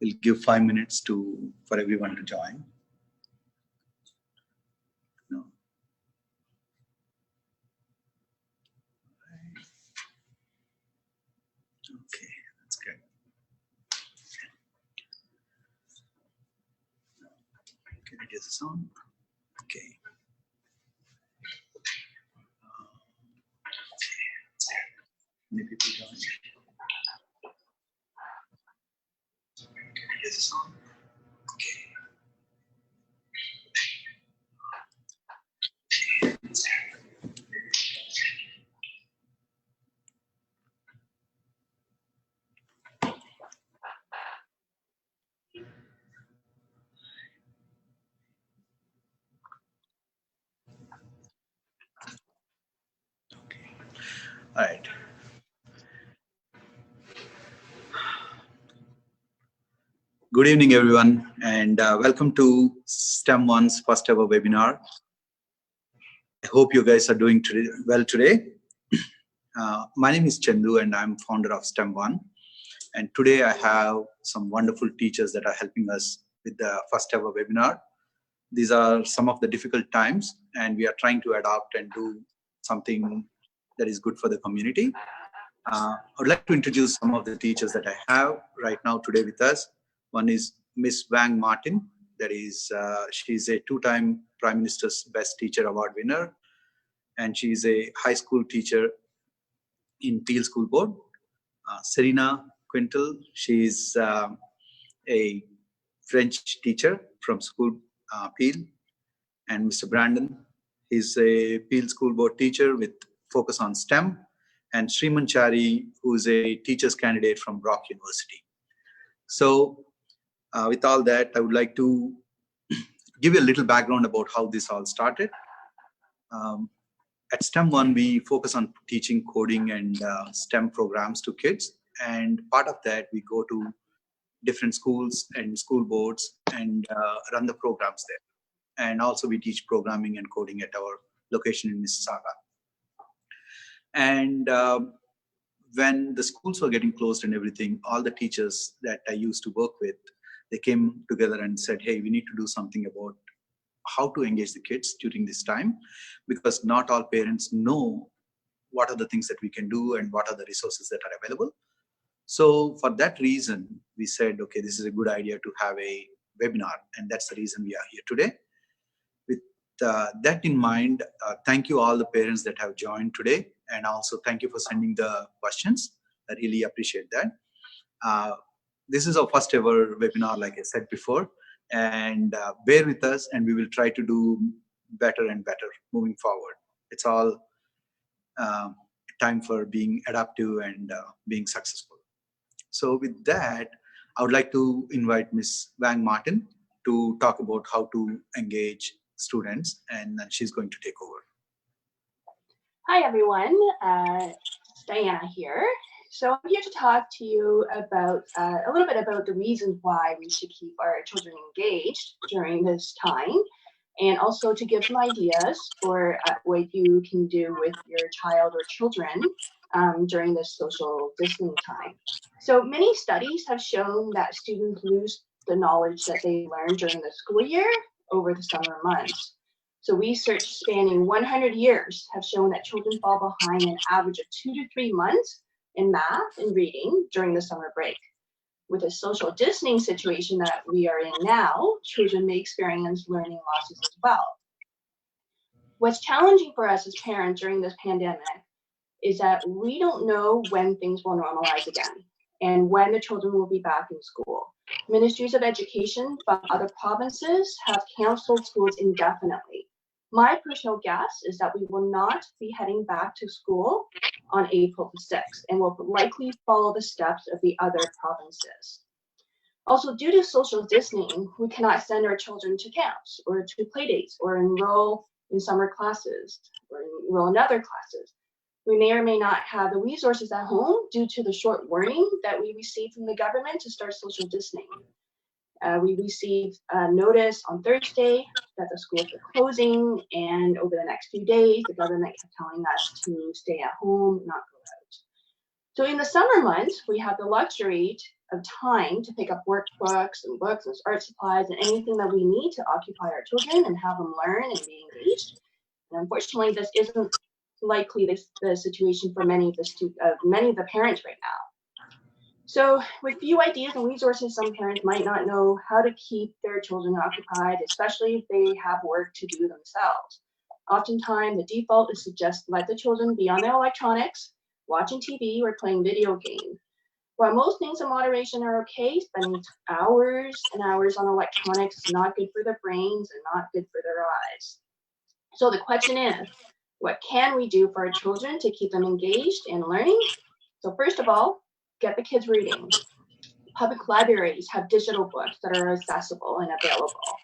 We'll give 5 minutes for everyone to join. No. Okay, that's good. Can I get this on? Okay. Many people join. Can I get this on? Okay. All right. Good evening, everyone, and welcome to STEM One's first ever webinar. I hope you guys are doing well today. My name is Chandu, and I'm founder of STEM One. And today I have some wonderful teachers that are helping us with the first ever webinar. These are some of the difficult times, and we are trying to adapt and do something that is good for the community. I would like to introduce some of the teachers that I have right now today with us. One is Miss Wang Martin. That is, she's a 2-time Prime Minister's Best Teacher Award winner, and she's a high school teacher in Teal School Board. Serena Quintal, she's a French teacher from school Peel. And Mr. Brandon, he's a Peel School Board teacher with focus on STEM. And Sriman Chari, who's a teacher's candidate from Brock University. So with all that, I would like to give you a little background about how this all started. At STEM One, we focus on teaching coding and STEM programs to kids. And part of that, we go to different schools and school boards and run the programs there. And also we teach programming and coding at our location in Mississauga. And when the schools were getting closed and everything, all the teachers that I used to work with, they came together and said, hey, we need to do something about how to engage the kids during this time, because not all parents know what are the things that we can do and what are the resources that are available. So for that reason, we said, okay, this is a good idea to have a webinar, and that's the reason we are here today. With that in mind, thank you all the parents that have joined today, and also thank you for sending the questions. I really appreciate that. This is our first ever webinar, like I said before, and bear with us, and we will try to do better and better moving forward. It's all time for being adaptive and being successful. So with that, I would like to invite Ms. Wang Martin to talk about how to engage students, and then she's going to take over. Hi, everyone. Diana here. So I'm here to talk to you about a little bit about the reasons why we should keep our children engaged during this time, and also to give some ideas for what you can do with your child or children during this social distancing time. So many studies have shown that students lose the knowledge that they learned during the school year over the summer months. So research spanning 100 years have shown that children fall behind an average of 2 to 3 months in math and reading during the summer break. With the social distancing situation that we are in now, children may experience learning losses as well. What's challenging for us as parents during this pandemic is that we don't know when things will normalize again and when the children will be back in school. Ministries of Education from other provinces have canceled schools indefinitely. My personal guess is that we will not be heading back to school on April the 6th and will likely follow the steps of the other provinces. Also, due to social distancing, we cannot send our children to camps or to playdates or enroll in summer classes or enroll in other classes. We may or may not have the resources at home due to the short warning that we received from the government to start social distancing. We received a notice on Thursday that the schools were closing, and over the next few days, the government kept telling us to stay at home, not go out. So in the summer months, we have the luxury of time to pick up workbooks and books and art supplies and anything that we need to occupy our children and have them learn and be engaged. And unfortunately, this isn't likely the situation for many of the parents right now. So with few ideas and resources, some parents might not know how to keep their children occupied, especially if they have work to do themselves. Oftentimes, the default is to just let the children be on their electronics, watching TV or playing video games. While most things in moderation are okay, spending hours and hours on electronics is not good for their brains and not good for their eyes. So the question is, what can we do for our children to keep them engaged and learning? So first of all, get the kids reading. Public libraries have digital books that are accessible and available.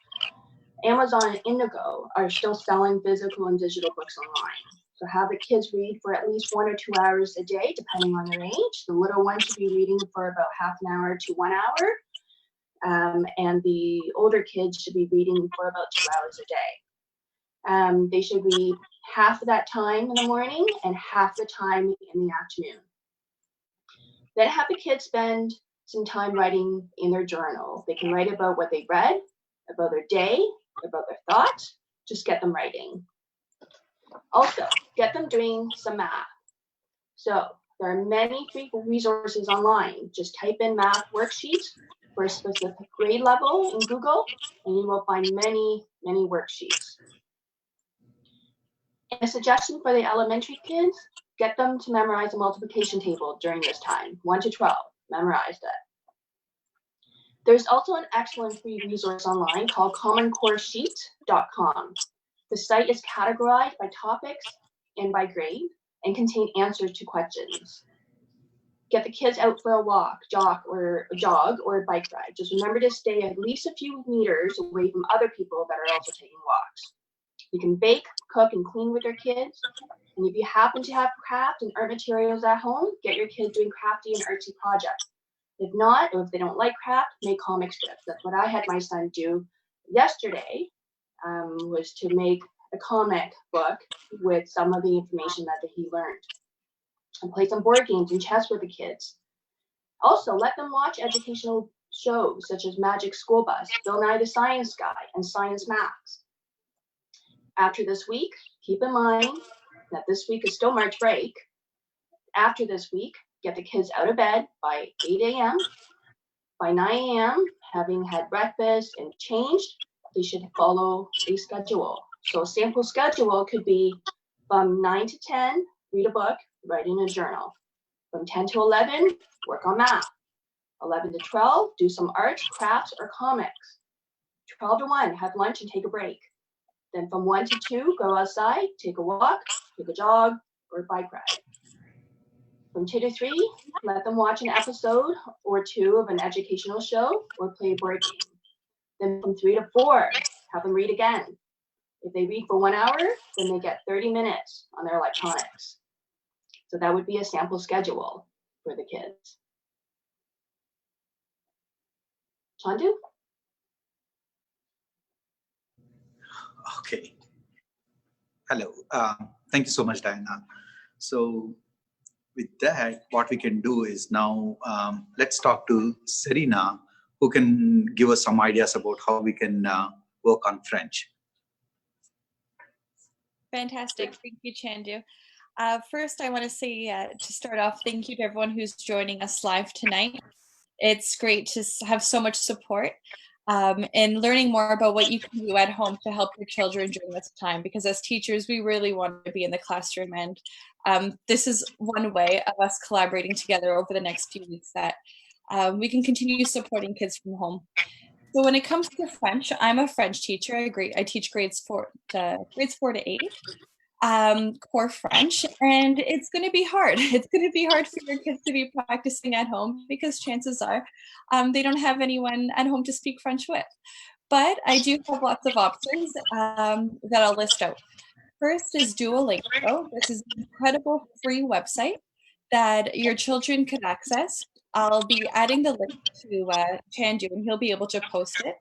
Amazon and Indigo are still selling physical and digital books online. So have the kids read for at least 1 or 2 hours a day, depending on their age. The little one should be reading for about half an hour to 1 hour. And the older kids should be reading for about 2 hours a day. They should read half of that time in the morning and half the time in the afternoon. Then have the kids spend some time writing in their journal. They can write about what they read, about their day, about their thoughts. Just get them writing. Also, get them doing some math. So there are many free resources online. Just type in math worksheets for a specific grade level in Google, and you will find many, many worksheets. And a suggestion for the elementary kids, get them to memorize the multiplication table during this time, 1 to 12, memorize it. There's also an excellent free resource online called commoncoresheet.com. The site is categorized by topics and by grade and contain answers to questions. Get the kids out for a walk, jog, or a bike ride. Just remember to stay at least a few meters away from other people that are also taking walks. You can bake, cook, and clean with your kids. And if you happen to have craft and art materials at home, get your kids doing crafty and artsy projects. If not, or if they don't like craft, make comic strips. That's what I had my son do yesterday, was to make a comic book with some of the information that he learned. And play some board games and chess with the kids. Also, let them watch educational shows such as Magic School Bus, Bill Nye the Science Guy, and Science Max. After this week, keep in mind that this week is still March break. After this week, get the kids out of bed by 8 a.m. By 9 a.m., having had breakfast and changed, they should follow a schedule. So a sample schedule could be from 9 to 10, read a book, write in a journal. From 10 to 11, work on math. 11 to 12, do some art, crafts, or comics. 12 to 1, have lunch and take a break. Then from 1 to 2, go outside, take a walk, take a jog, or a bike ride. From 2 to 3, let them watch an episode or 2 of an educational show or play a board game. Then from 3 to 4, have them read again. If they read for 1 hour, then they get 30 minutes on their electronics. So that would be a sample schedule for the kids. Chandu? Okay. Hello. Thank you so much, Diana. So with that, what we can do is now let's talk to Serena, who can give us some ideas about how we can work on French. Fantastic. Thank you, Chandu. First, I want to say, to start off, thank you to everyone who's joining us live tonight. It's great to have so much support and learning more about what you can do at home to help your children during this time, because as teachers, we really want to be in the classroom, and this is one way of us collaborating together over the next few weeks that we can continue supporting kids from home. So when it comes to French, I'm a French teacher. I teach grades 4 to 8. Core French, and it's going to be hard. It's going to be hard for your kids to be practicing at home because chances are they don't have anyone at home to speak French with. But I do have lots of options that I'll list out. First is Duolingo. This is an incredible free website that your children could access. I'll be adding the link to Chandu, and he'll be able to post it.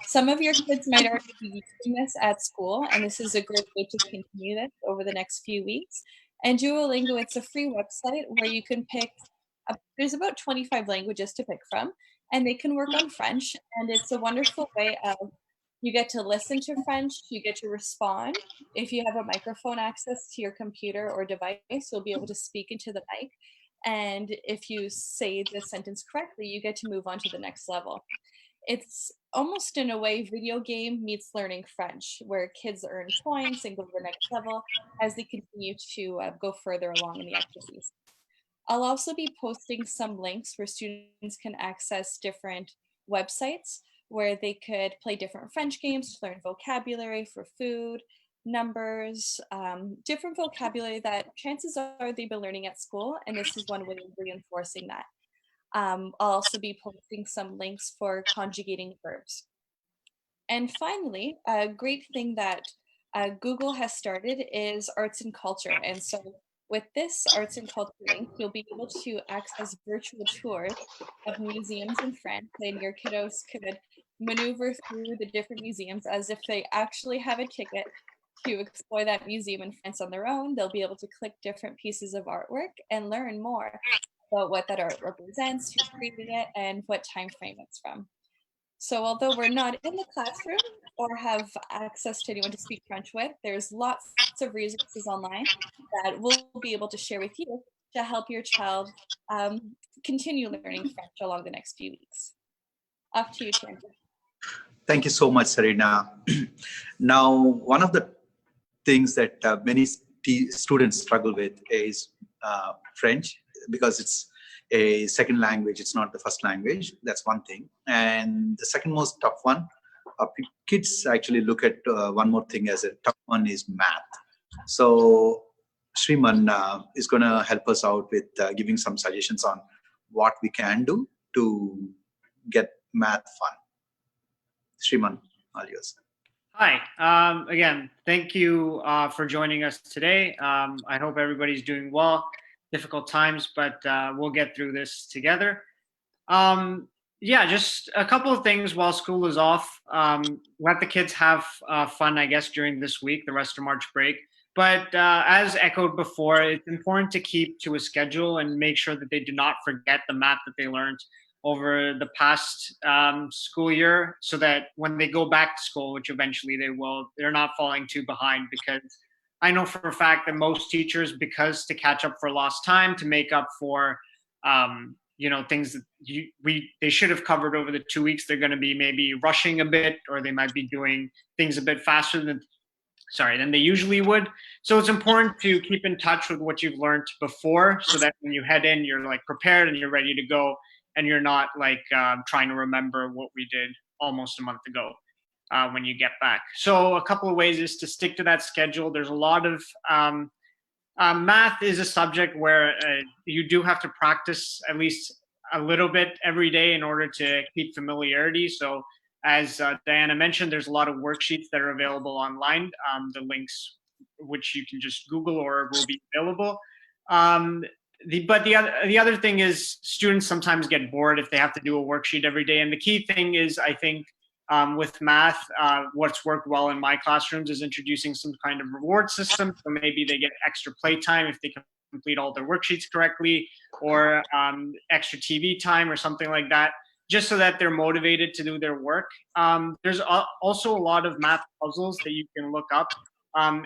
Some of your kids might already be using this at school, and this is a great way to continue this over the next few weeks. And Duolingo, it's a free website where you can pick, there's about 25 languages to pick from, and they can work on French. And it's a wonderful way of, you get to listen to French, you get to respond. If you have a microphone access to your computer or device, you'll be able to speak into the mic. And if you say the sentence correctly, you get to move on to the next level. It's almost in a way video game meets learning French, where kids earn points and go to the next level as they continue to go further along in the activities. I'll also be posting some links where students can access different websites where they could play different French games to learn vocabulary for food, numbers, different vocabulary that chances are they've been learning at school, and this is one way of reinforcing that. I'll also be posting some links for conjugating verbs. And finally, a great thing that Google has started is arts and culture. And so with this arts and culture link, you'll be able to access virtual tours of museums in France, and your kiddos could maneuver through the different museums as if they actually have a ticket to explore that museum in France on their own. They'll be able to click different pieces of artwork and learn more about what that art represents, who created it, and what time frame it's from. So although we're not in the classroom or have access to anyone to speak French with, there's lots of resources online that we'll be able to share with you to help your child continue learning French along the next few weeks. Off to you, Chandra. Thank you so much, Serena. Now, one of the things that many students struggle with is French, because it's a second language, it's not the first language. That's one thing. And the second most tough one, kids actually look at one more thing as a tough one, is math. So Shriman is going to help us out with giving some suggestions on what we can do to get math fun. Shriman, all yours. Hi. Again, thank you for joining us today. I hope everybody's doing well. Difficult times, but we'll get through this together. Yeah, just a couple of things while school is off. Let the kids have fun, I guess, during this week, the rest of March break. But as echoed before, it's important to keep to a schedule and make sure that they do not forget the math that they learned over the past school year, so that when they go back to school, which eventually they will, they're not falling too behind. Because I know for a fact that most teachers, because to catch up for lost time, to make up for things that they should have covered over the 2 weeks, they're going to be maybe rushing a bit, or they might be doing things a bit faster than they usually would. So it's important to keep in touch with what you've learned before, so that when you head in, you're like prepared and you're ready to go, and you're not like trying to remember what we did almost a month ago when you get back. So a couple of ways is to stick to that schedule. There's a lot of math is a subject where you do have to practice at least a little bit every day in order to keep familiarity. So as Diana mentioned, there's a lot of worksheets that are available online. The links, which you can just Google or will be available. But the other thing is, students sometimes get bored if they have to do a worksheet every day. And the key thing is, I think, with math, what's worked well in my classrooms is introducing some kind of reward system. So maybe they get extra playtime if they complete all their worksheets correctly, or extra TV time or something like that, just so that they're motivated to do their work. There's also a lot of math puzzles that you can look up.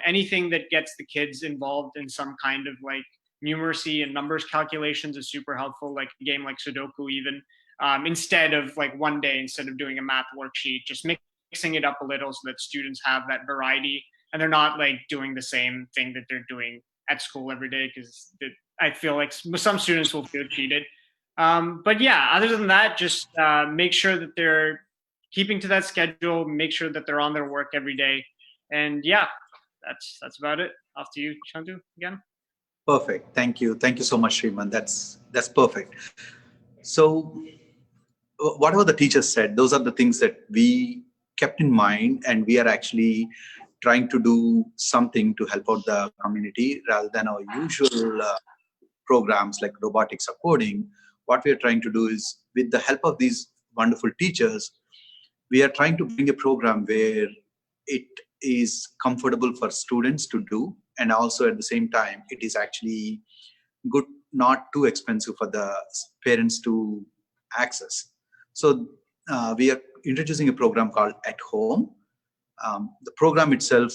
Anything that gets the kids involved in some kind of like numeracy and numbers calculations is super helpful, like a game like Sudoku even, instead of like one day, instead of doing a math worksheet, just mixing it up a little so that students have that variety and they're not like doing the same thing that they're doing at school every day, because I feel like some students will feel cheated. But yeah, other than that, just make sure that they're keeping to that schedule, make sure that they're on their work every day. And yeah, that's about it. Off to you, Chandu, again. Perfect. Thank you. Thank you so much, Shriman. That's perfect. So whatever the teachers said, those are the things that we kept in mind, and we are actually trying to do something to help out the community rather than our usual programs like robotics or coding. What we are trying to do is, with the help of these wonderful teachers, we are trying to bring a program where it is comfortable for students to do, and also at the same time, it is actually good, not too expensive for the parents to access. So we are introducing a program called At Home. The program itself,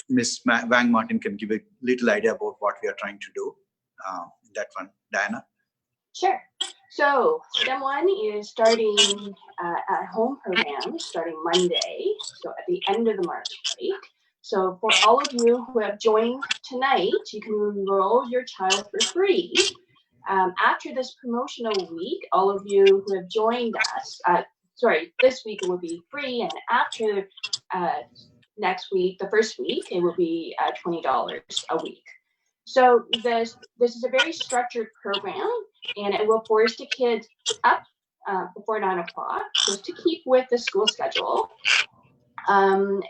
Ms. Wang Martin can give a little idea about what we are trying to do. That one, Diana. Sure. So STEM 1 is starting at home program starting Monday, so at the end of the March break. So for all of you who have joined tonight, you can enroll your child for free. After this promotional week, all of you who have joined us, this week it will be free, and after next week, the first week, it will be $20 a week. So this is a very structured program, and it will force the kids up before 9 o'clock, just to keep with the school schedule. And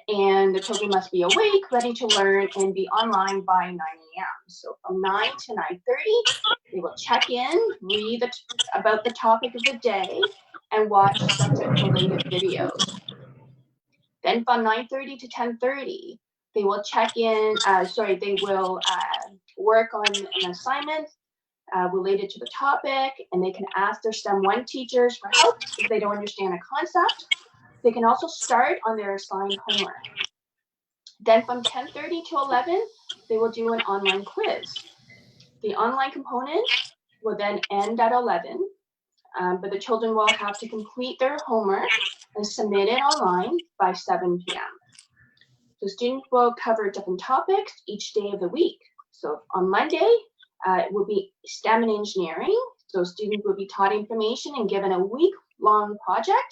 the children must be awake, ready to learn, and be online by 9 a.m. So from 9 to 9:30, they will check in, read about the topic of the day, and watch subject-related videos. Then from 9:30 to 10:30, they will check in, they will work on an assignment related to the topic, and they can ask their STEM 1 teachers for help if they don't understand a concept. They can also start on their assigned homework. Then from 10:30 to 11, they will do an online quiz. The online component will then end at 11, but the children will have to complete their homework and submit it online by 7 p.m. So students will cover different topics each day of the week. So on Monday, it will be STEM and engineering. So students will be taught information and given a week-long project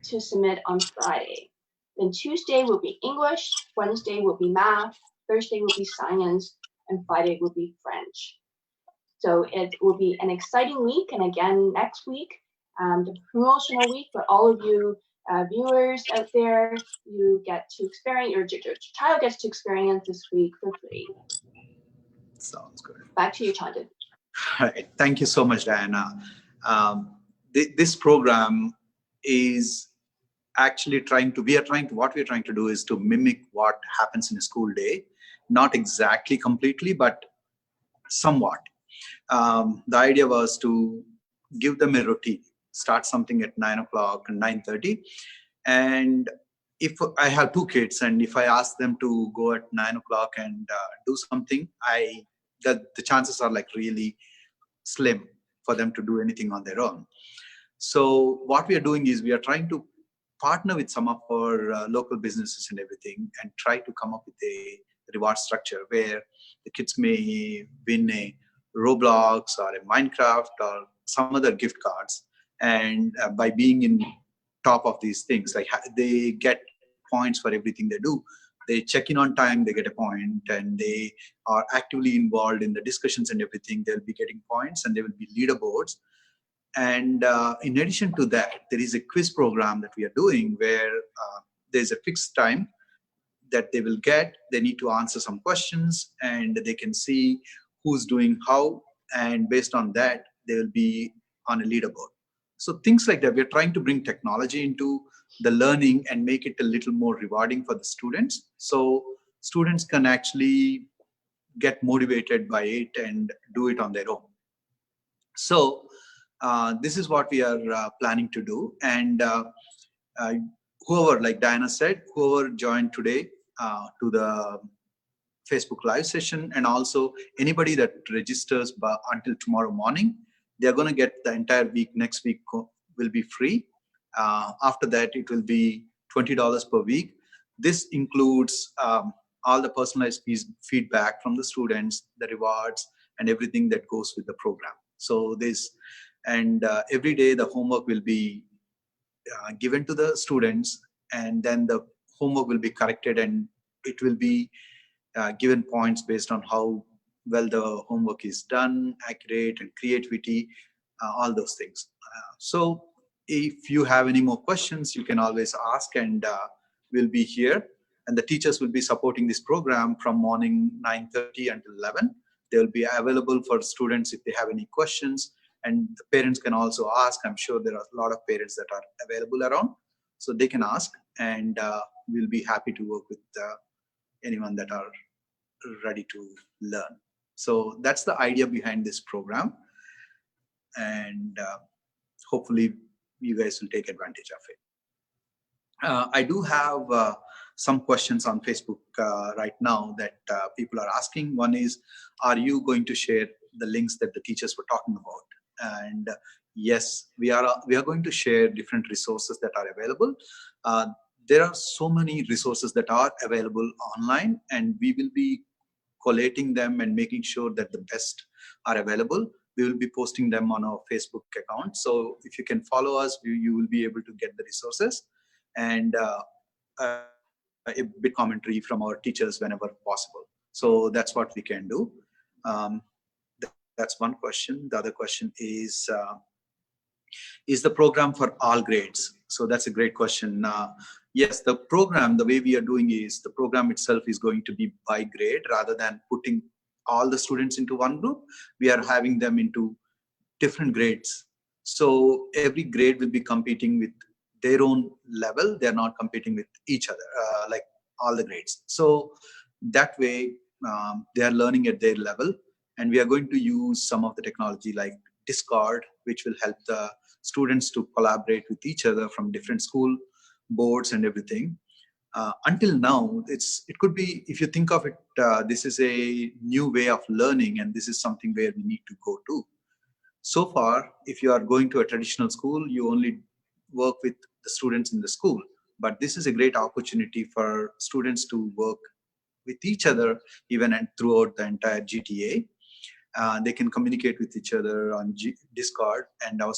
to submit on Friday. Then Tuesday will be English, Wednesday will be math, Thursday will be science, and Friday will be French. So it will be an exciting week. And again, next week, the promotional week for all of you viewers out there, you get to experience, your child gets to experience this week for free. Sounds good. Back to you, Chandan. All right. Thank you so much, Diana. This program is actually what we're trying to do is to mimic what happens in a school day, not exactly completely, but somewhat. The idea was to give them a routine, start something at 9 o'clock and 9:30. And if I have two kids, and if I ask them to go at 9 o'clock and do something, the chances are like really slim for them to do anything on their own. So what we are doing is we are trying to partner with some of our local businesses and everything, and try to come up with a reward structure where the kids may win a Roblox or a Minecraft or some other gift cards. And by being in top of these things, like they get points for everything they do. They check in on time, they get a point, and they are actively involved in the discussions and everything, they'll be getting points, and there will be leaderboards. And in addition to that, there is a quiz program that we are doing where there's a fixed time that they will get. They need to answer some questions, and they can see who's doing how, and based on that, they will be on a leaderboard. So things like that, we're trying to bring technology into the learning and make it a little more rewarding for the students, so students can actually get motivated by it and do it on their own. So this is what we are planning to do. And whoever, like Diana said, whoever joined today to the Facebook live session, and also anybody that registers until tomorrow morning, they're going to get the entire week. Next week will be free. After that, it will be $20 per week. This includes all the personalized feedback from the students, the rewards, and everything that goes with the program. So this, and every day the homework will be given to the students, and then the homework will be corrected, and it will be given points based on how well the homework is done, accurate, and creativity, all those things. So if you have any more questions, you can always ask, and we'll be here. And the teachers will be supporting this program from morning 9:30 until 11. They will be available for students if they have any questions, and the parents can also ask. I'm sure there are a lot of parents that are available around, so they can ask, and we'll be happy to work with anyone that are ready to learn. So that's the idea behind this program, and hopefully you guys will take advantage of it. I do have some questions on Facebook right now that people are asking. One is, are you going to share the links that the teachers were talking about? And yes, we are going to share different resources that are available. There are so many resources that are available online, and we will be collating them and making sure that the best are available. We will be posting them on our Facebook account. So if you can follow us, you will be able to get the resources and a bit commentary from our teachers whenever possible. So that's what we can do. Um, that's one question. The other question is the program for all grades? So that's a great question. Yes, the program, the way we are doing is the program itself is going to be by grade rather than putting all the students into one group. We are having them into different grades. So every grade will be competing with their own level. They're not competing with each other, like all the grades. So that way, they are learning at their level. And we are going to use some of the technology like Discord, which will help the students to collaborate with each other from different school boards and everything. Until now, it could be, if you think of it, this is a new way of learning, and this is something where we need to go to. So far, if you are going to a traditional school, you only work with the students in the school. But this is a great opportunity for students to work with each other, even and throughout the entire GTA. They can communicate with each other on Discord, and our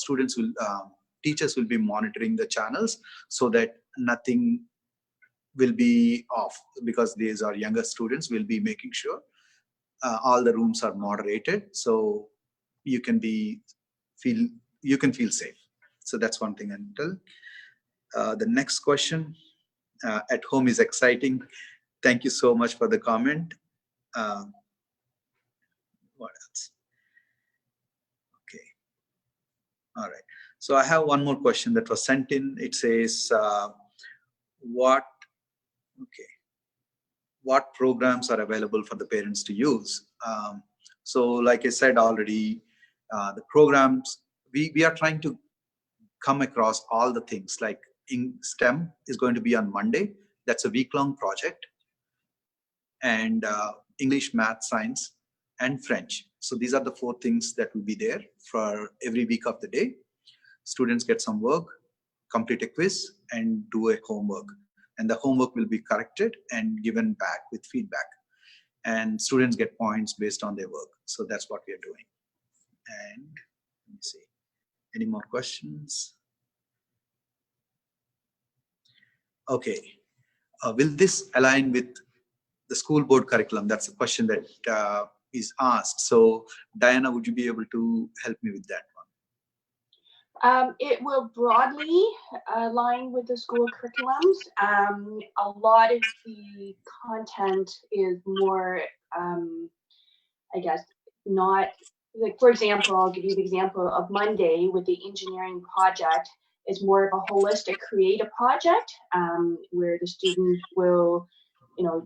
teachers will be monitoring the channels so that nothing will be off, because these are younger students. Will be making sure all the rooms are moderated, so you can feel safe. So that's one thing. Until the next question, at home is exciting. Thank you so much for the comment. What else? Okay. All right. So I have one more question that was sent in. It says, what programs are available for the parents to use? So like I said already, the programs, we are trying to come across all the things. Like in STEM is going to be on Monday. That's a week-long project. And English, Math, Science, and French. So these are the 4 things that will be there for every week of the day. Students get some work, complete a quiz, and do a homework. And the homework will be corrected and given back with feedback. And students get points based on their work. So that's what we are doing. And let me see. Any more questions? Okay. Will this align with the school board curriculum? That's a question that is asked. So Diana, would you be able to help me with that one? It will broadly align with the school curriculums. A lot of the content is more, I guess, not like, for example, I'll give you the example of Monday with the engineering project. Is more of a holistic creative project where the student will,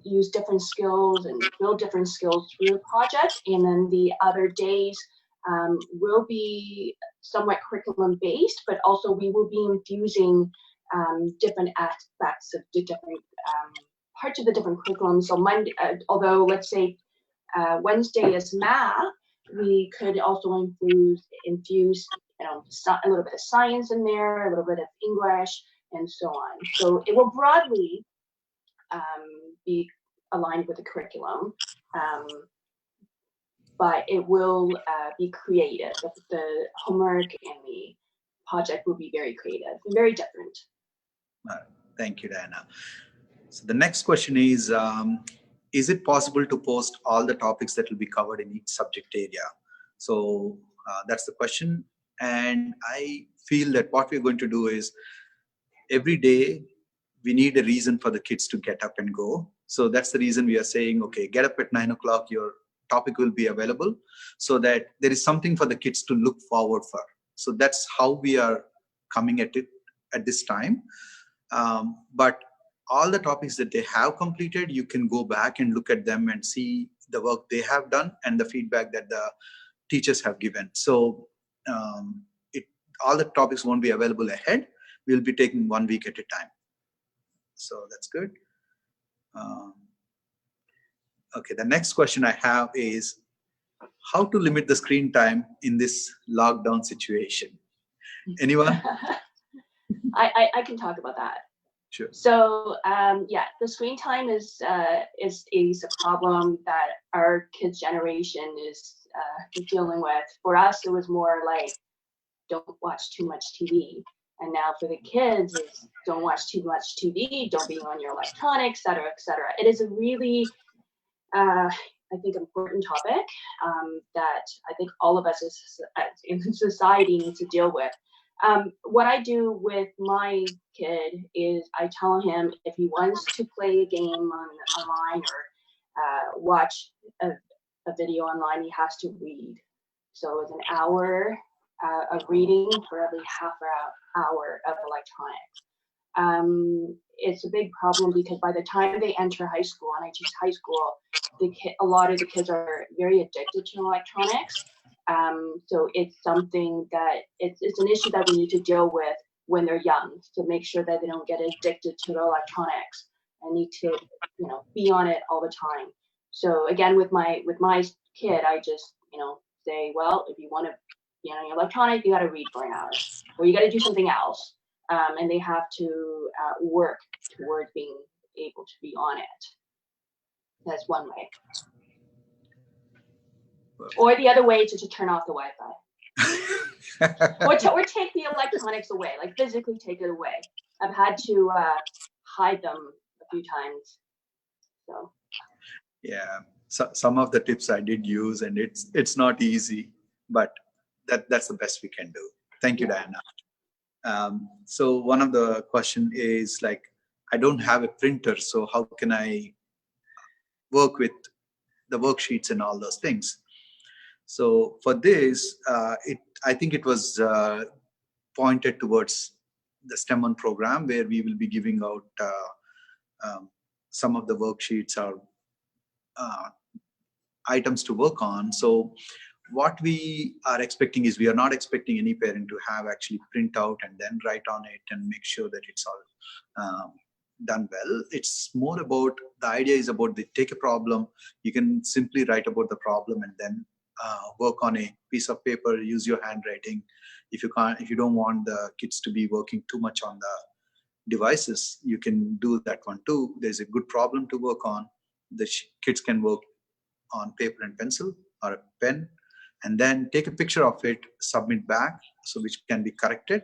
use different skills and build different skills through the project. And then the other days will be somewhat curriculum based, but also we will be infusing different aspects of the different parts of the different curriculums. So Monday, although let's say Wednesday is math, we could also infuse a little bit of science in there, a little bit of English, and so on. So it will broadly be aligned with the curriculum, but it will be creative. The homework and the project will be very creative and very different. Thank you, Diana. So the next question is it possible to post all the topics that will be covered in each subject area? So that's the question. And I feel that what we're going to do is every day we need a reason for the kids to get up and go. So that's the reason we are saying, okay, get up at 9 o'clock, your topic will be available, so that there is something for the kids to look forward for. So that's how we are coming at it at this time. But all the topics that they have completed, you can go back and look at them and see the work they have done and the feedback that the teachers have given. So all the topics won't be available ahead. We'll be taking 1 week at a time. So that's good. Okay, the next question I have is how to limit the screen time in this lockdown situation. Anyone? I can talk about that. Sure. So yeah, the screen time is a problem that our kids' generation is dealing with. For us, it was more like don't watch too much TV, and now for the kids, it's don't watch too much TV, don't be on your electronics, et cetera, et cetera. It is a really I think important topic that I think all of us in society need to deal with. What I do with my kid is I tell him if he wants to play a game online or watch a video online, he has to read. So it's an hour of reading for every half hour of electronics. It's a big problem because by the time they enter high school, and I teach high school, a lot of the kids are very addicted to electronics. So it's something that it's an issue that we need to deal with when they're young to make sure that they don't get addicted to the electronics and need to, be on it all the time. So again, with my kid, I just, say, well, if you want to be on your electronic, you got to read for an hour, or you got to do something else. And they have to work towards being able to be on it. That's one way. Or the other way is to turn off the Wi-Fi. or take the electronics away, like physically take it away. I've had to hide them a few times. So. Yeah, so some of the tips I did use, and it's not easy, but that's the best we can do. Thank you, Diana. So one of the question is like, I don't have a printer, so how can I work with the worksheets and all those things? So for this, I think it was pointed towards the STEM 1 program, where we will be giving out some of the worksheets or items to work on. So what we are expecting is, we are not expecting any parent to have actually print out and then write on it and make sure that it's all done well. It's more about, the idea is about, they take a problem, you can simply write about the problem and then work on a piece of paper, use your handwriting. If you don't want the kids to be working too much on the devices, you can do that one too. There's a good problem to work on. The kids can work on paper and pencil or a pen, and then take a picture of it, submit back, so which can be corrected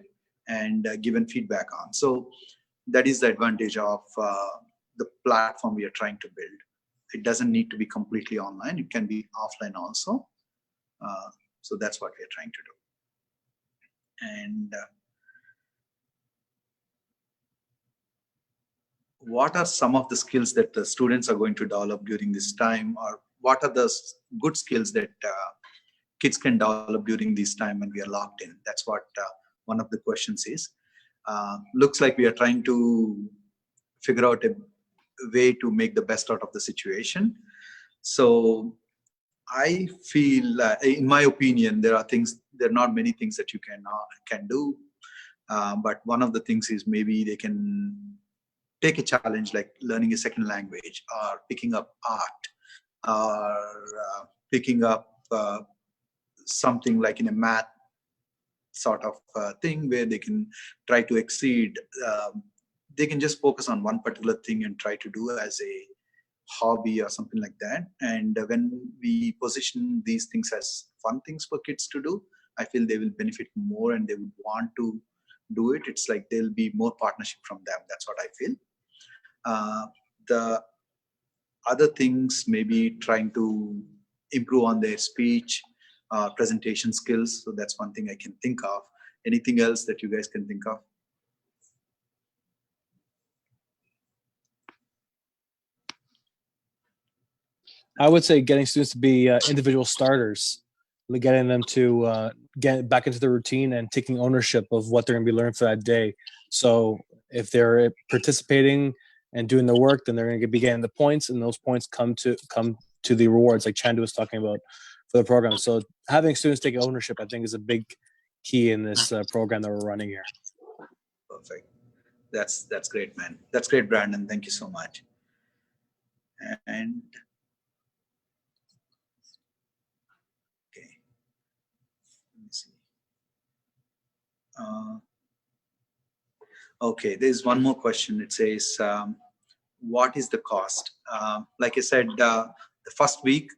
and given feedback on. So that is the advantage of the platform we are trying to build. It doesn't need to be completely online. It can be offline also. So that's what we are trying to do. And what are some of the skills that the students are going to develop during this time, or what are the good skills that kids can develop during this time when we are locked in? That's what one of the questions is. Looks like we are trying to figure out a way to make the best out of the situation. So I feel, in my opinion, there are not many things that you can do. But one of the things is, maybe they can take a challenge like learning a second language, or picking up art, or picking up something like in a math sort of thing, where they can try to exceed. They can just focus on one particular thing and try to do it as a hobby or something like that. And when we position these things as fun things for kids to do, I feel they will benefit more and they would want to do it. It's like there'll be more partnership from them. That's what I feel. The other things, maybe trying to improve on their speech, presentation skills. So that's one thing I can think of. Anything else that you guys can think of? I would say getting students to be individual starters, getting them to get back into the routine and taking ownership of what they're going to be learning for that day. So if they're participating and doing the work, then they're going to be getting the points, and those points come to the rewards, like Chandu was talking about for the program. So having students take ownership, I think, is a big key in this program that we're running here. Perfect. That's great, man. That's great, Brandon. Thank you so much. And okay, let me see. Okay, there's one more question. It says, what is the cost? Like I said, the first week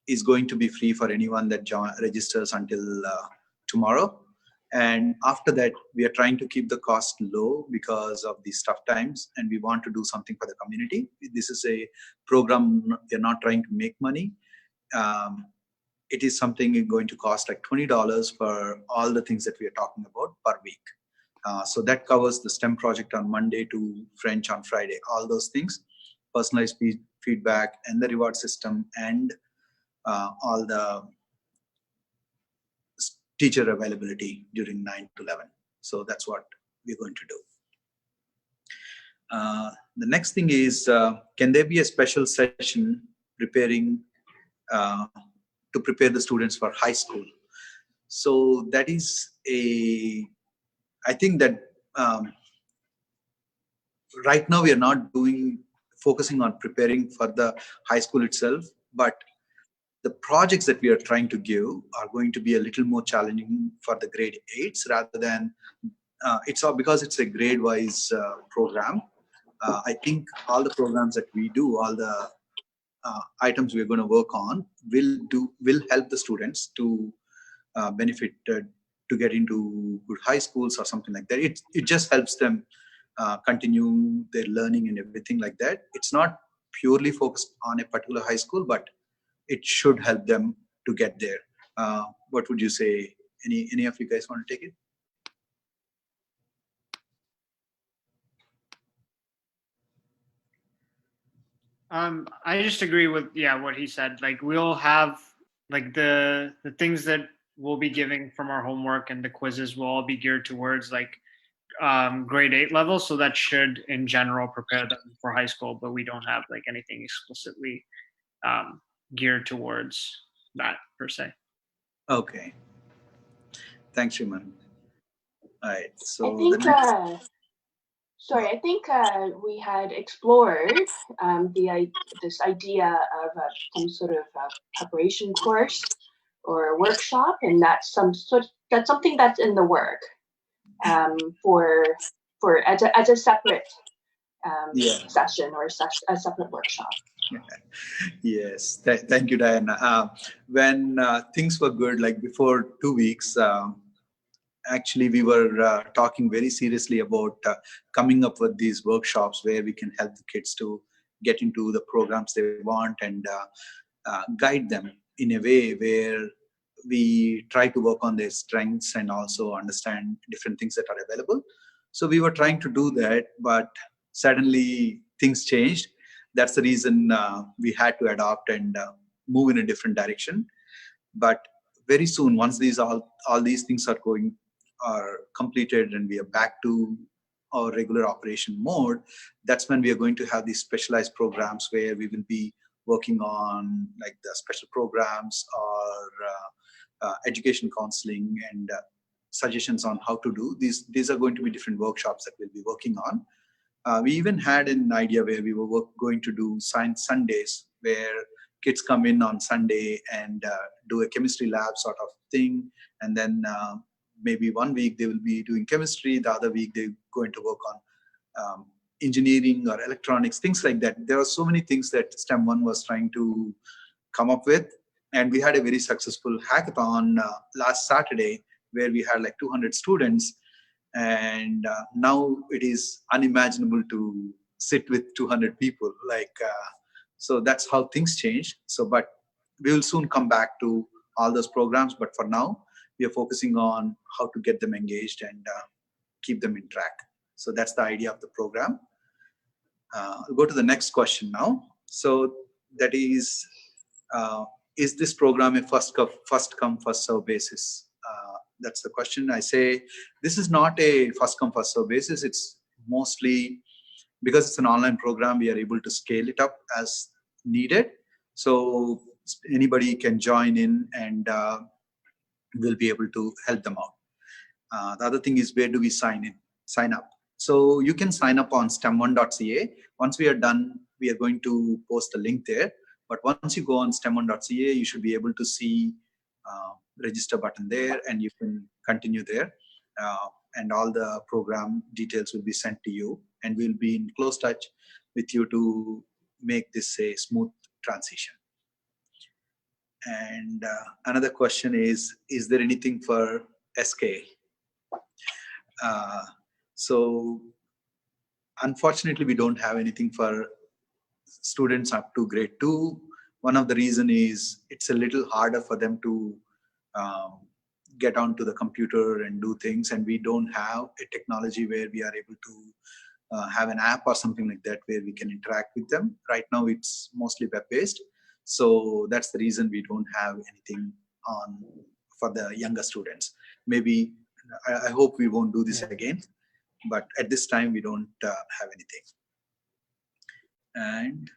is going to be free for anyone that registers until tomorrow. And after that, we are trying to keep the cost low because of these tough times, and we want to do something for the community. This is a program, we're not trying to make money. It is something going to cost like $20 for all the things that we are talking about per week. So that covers the STEM project on Monday to French on Friday, all those things, personalized feedback and the reward system, and all the teacher availability during 9 to 11. So that's what we're going to do. The next thing is, can there be a special session preparing to prepare the students for high school? So that is I think that right now we are not focusing on preparing for the high school itself, but the projects that we are trying to give are going to be a little more challenging for the grade 8s rather than it's all because it's a grade wise program. I think all the programs that we do, all the items we're going to work on will help the students to benefit to get into good high schools or something like that. It just helps them continue their learning and everything like that. It's not purely focused on a particular high school, but it should help them to get there. What would you say? Any of you guys want to take it? I just agree with what he said. Like we'll have like the things that we'll be giving from our homework and the quizzes will all be geared towards like grade 8 level. So that should in general prepare them for high school, but we don't have like anything explicitly geared towards that per se. Okay. Thanks, Shriman. All right. So I think, the next. I think we had explored this idea of some sort of preparation course or a workshop, and that's something that's in the work for as a separate session or a separate workshop. Yes, thank you, Diana. When things were good, like before 2 weeks, actually we were talking very seriously about coming up with these workshops where we can help the kids to get into the programs they want and guide them in a way where we try to work on their strengths and also understand different things that are available. So we were trying to do that, but suddenly things changed. That's the reason we had to adopt and move in a different direction. But very soon, once all these things are completed and we are back to our regular operation mode, that's when we are going to have these specialized programs where we will be working on like the special programs or education counseling and suggestions on how to do these are going to be different workshops that we'll be working on. We even had an idea where we were going to do science Sundays, where kids come in on Sunday and do a chemistry lab sort of thing. And then maybe 1 week they will be doing chemistry, the other week they're going to work on engineering or electronics, things like that. There are so many things that STEM 1 was trying to come up with. And we had a very successful hackathon last Saturday where we had like 200 students. And now it is unimaginable to sit with 200 people. So that's how things change. So, but we will soon come back to all those programs. But for now, we are focusing on how to get them engaged and keep them in track. So that's the idea of the program. I'll go to the next question now. So that is this program a first come, first serve basis? That's the question. I say this is not a first come, first serve basis. It's mostly because it's an online program, we are able to scale it up as needed. So anybody can join in, and we'll be able to help them out. The other thing is, where do we sign up? So you can sign up on stem1.ca. Once we are done, we are going to post a link there. But once you go on stem1.ca, you should be able to see register button there, and you can continue there. And all the program details will be sent to you, and we'll be in close touch with you to make this a smooth transition. And another question is there anything for SK? So unfortunately, we don't have anything for students up to grade 2. One of the reason is it's a little harder for them to get onto the computer and do things, and we don't have a technology where we are able to have an app or something like that where we can interact with them. Right now it's mostly web-based, so that's the reason we don't have anything on for the younger students. Maybe I hope we won't do this again, but at this time we don't have anything. And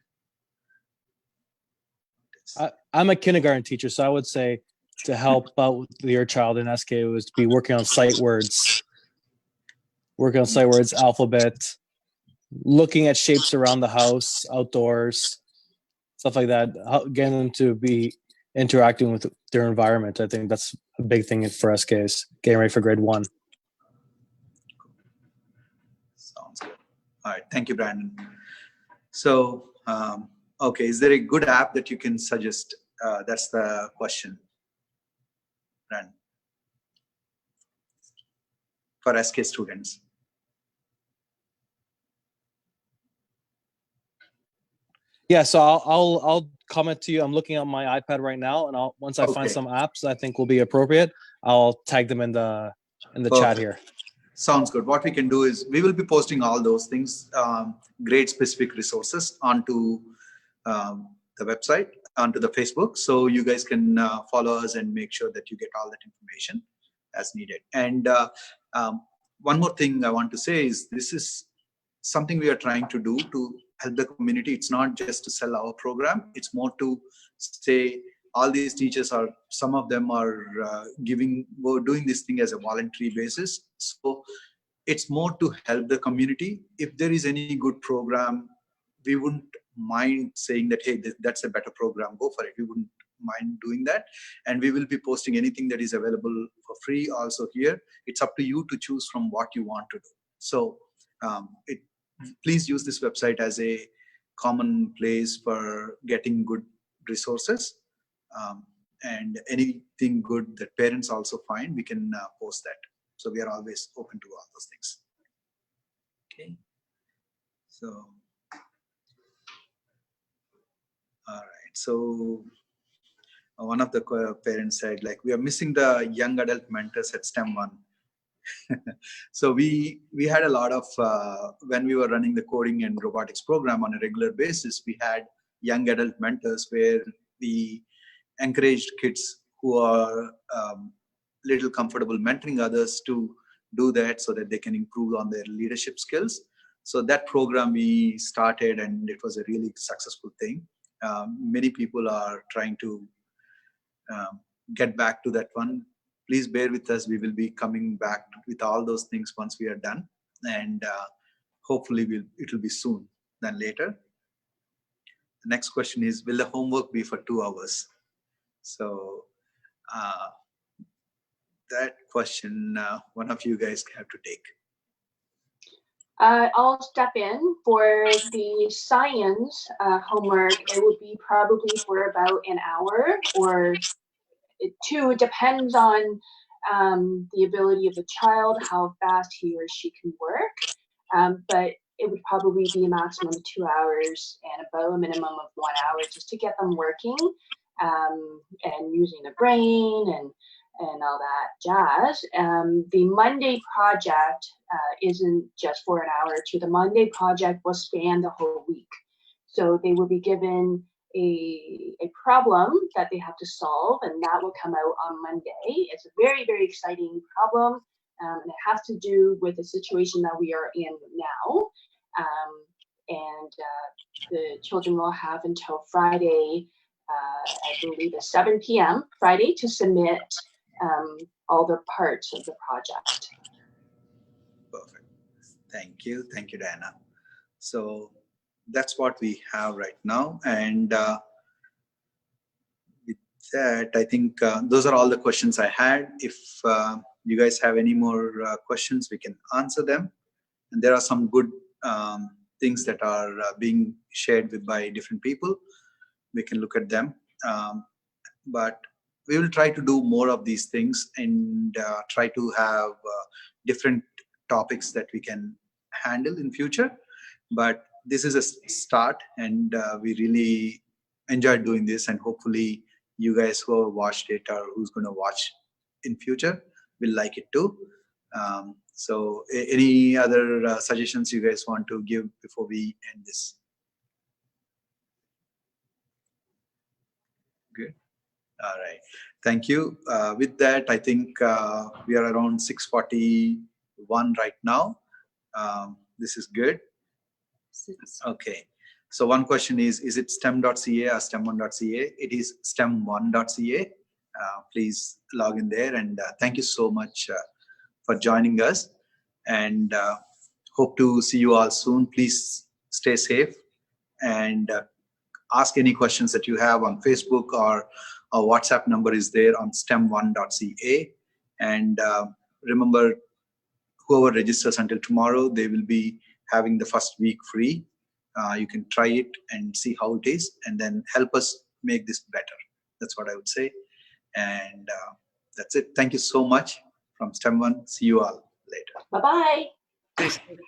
I'm a kindergarten teacher, so I would say to help out with your child in SK was to be working on sight words, alphabet, looking at shapes around the house, outdoors, stuff like that, getting them to be interacting with their environment. I think that's a big thing for SKs, getting ready for grade 1. Sounds good. All right, thank you, Brandon. So, okay, is there a good app that you can suggest? That's the question, Brandon, for SK students. Yeah, so I'll comment to you. I'm looking at my iPad right now, and once I find some apps I think will be appropriate, I'll tag them in the chat here. Sounds good. What we can do is we will be posting all those things, grade specific resources onto the website, onto the Facebook, so you guys can follow us and make sure that you get all that information as needed. And one more thing I want to say is this is something we are trying to do to help the community. It's not just to sell our program. It's more to say all these teachers are, some of them are we're doing this thing as a voluntary basis. So it's more to help the community. If there is any good program, we wouldn't mind saying that, hey, that's a better program, go for it. We wouldn't mind doing that. And we will be posting anything that is available for free also here. It's up to you to choose from what you want to do. So please use this website as a common place for getting good resources, and anything good that parents also find, we can post that. So we are always open to all those things. Okay. So, all right. So one of the parents said, like, we are missing the young adult mentors at STEM 1. So we had a lot of, when we were running the coding and robotics program on a regular basis, we had young adult mentors where we encouraged kids who are little comfortable mentoring others to do that so that they can improve on their leadership skills. So that program we started, and it was a really successful thing. Many people are trying to get back to that one. Please bear with us. We will be coming back with all those things once we are done, and hopefully it will be soon than later. The next question is, will the homework be for 2 hours? So that question, one of you guys have to take. I'll step in. For the science homework, it would be probably for about an hour or 2. It depends on the ability of the child, how fast he or she can work. But it would probably be a maximum of 2 hours and about a minimum of 1 hour just to get them working and using the brain and all that jazz. The Monday project isn't just for an hour or 2. The Monday project will span the whole week. So they will be given a problem that they have to solve, and that will come out on Monday. It's a very, very exciting problem, and it has to do with the situation that we are in now. and the children will have until Friday, I believe it's 7 p.m. Friday, to submit all the parts of the project. Perfect. Thank you, Diana. So that's what we have right now, and with that, I think those are all the questions I had. If you guys have any more questions, we can answer them. And there are some good things that are being shared by different people. We can look at them. But we will try to do more of these things and try to have different topics that we can handle in future. But this is a start, and we really enjoyed doing this, and hopefully you guys who have watched it or who's going to watch in future will like it too. So any other suggestions you guys want to give before we end this? Good. All right. Thank you. With that, I think we are around 6:41 right now. This is good. Okay. So one question is it stem.ca or stem1.ca? It is stem1.ca. Please log in there, and thank you so much for joining us, and hope to see you all soon. Please stay safe, and ask any questions that you have on Facebook, or our WhatsApp number is there on stem1.ca. And remember, whoever registers until tomorrow, they will be having the first week free. You can try it and see how it is, and then help us make this better. That's what I would say. And that's it. Thank you so much from STEM1. See you all later. Bye-bye. Stay safe.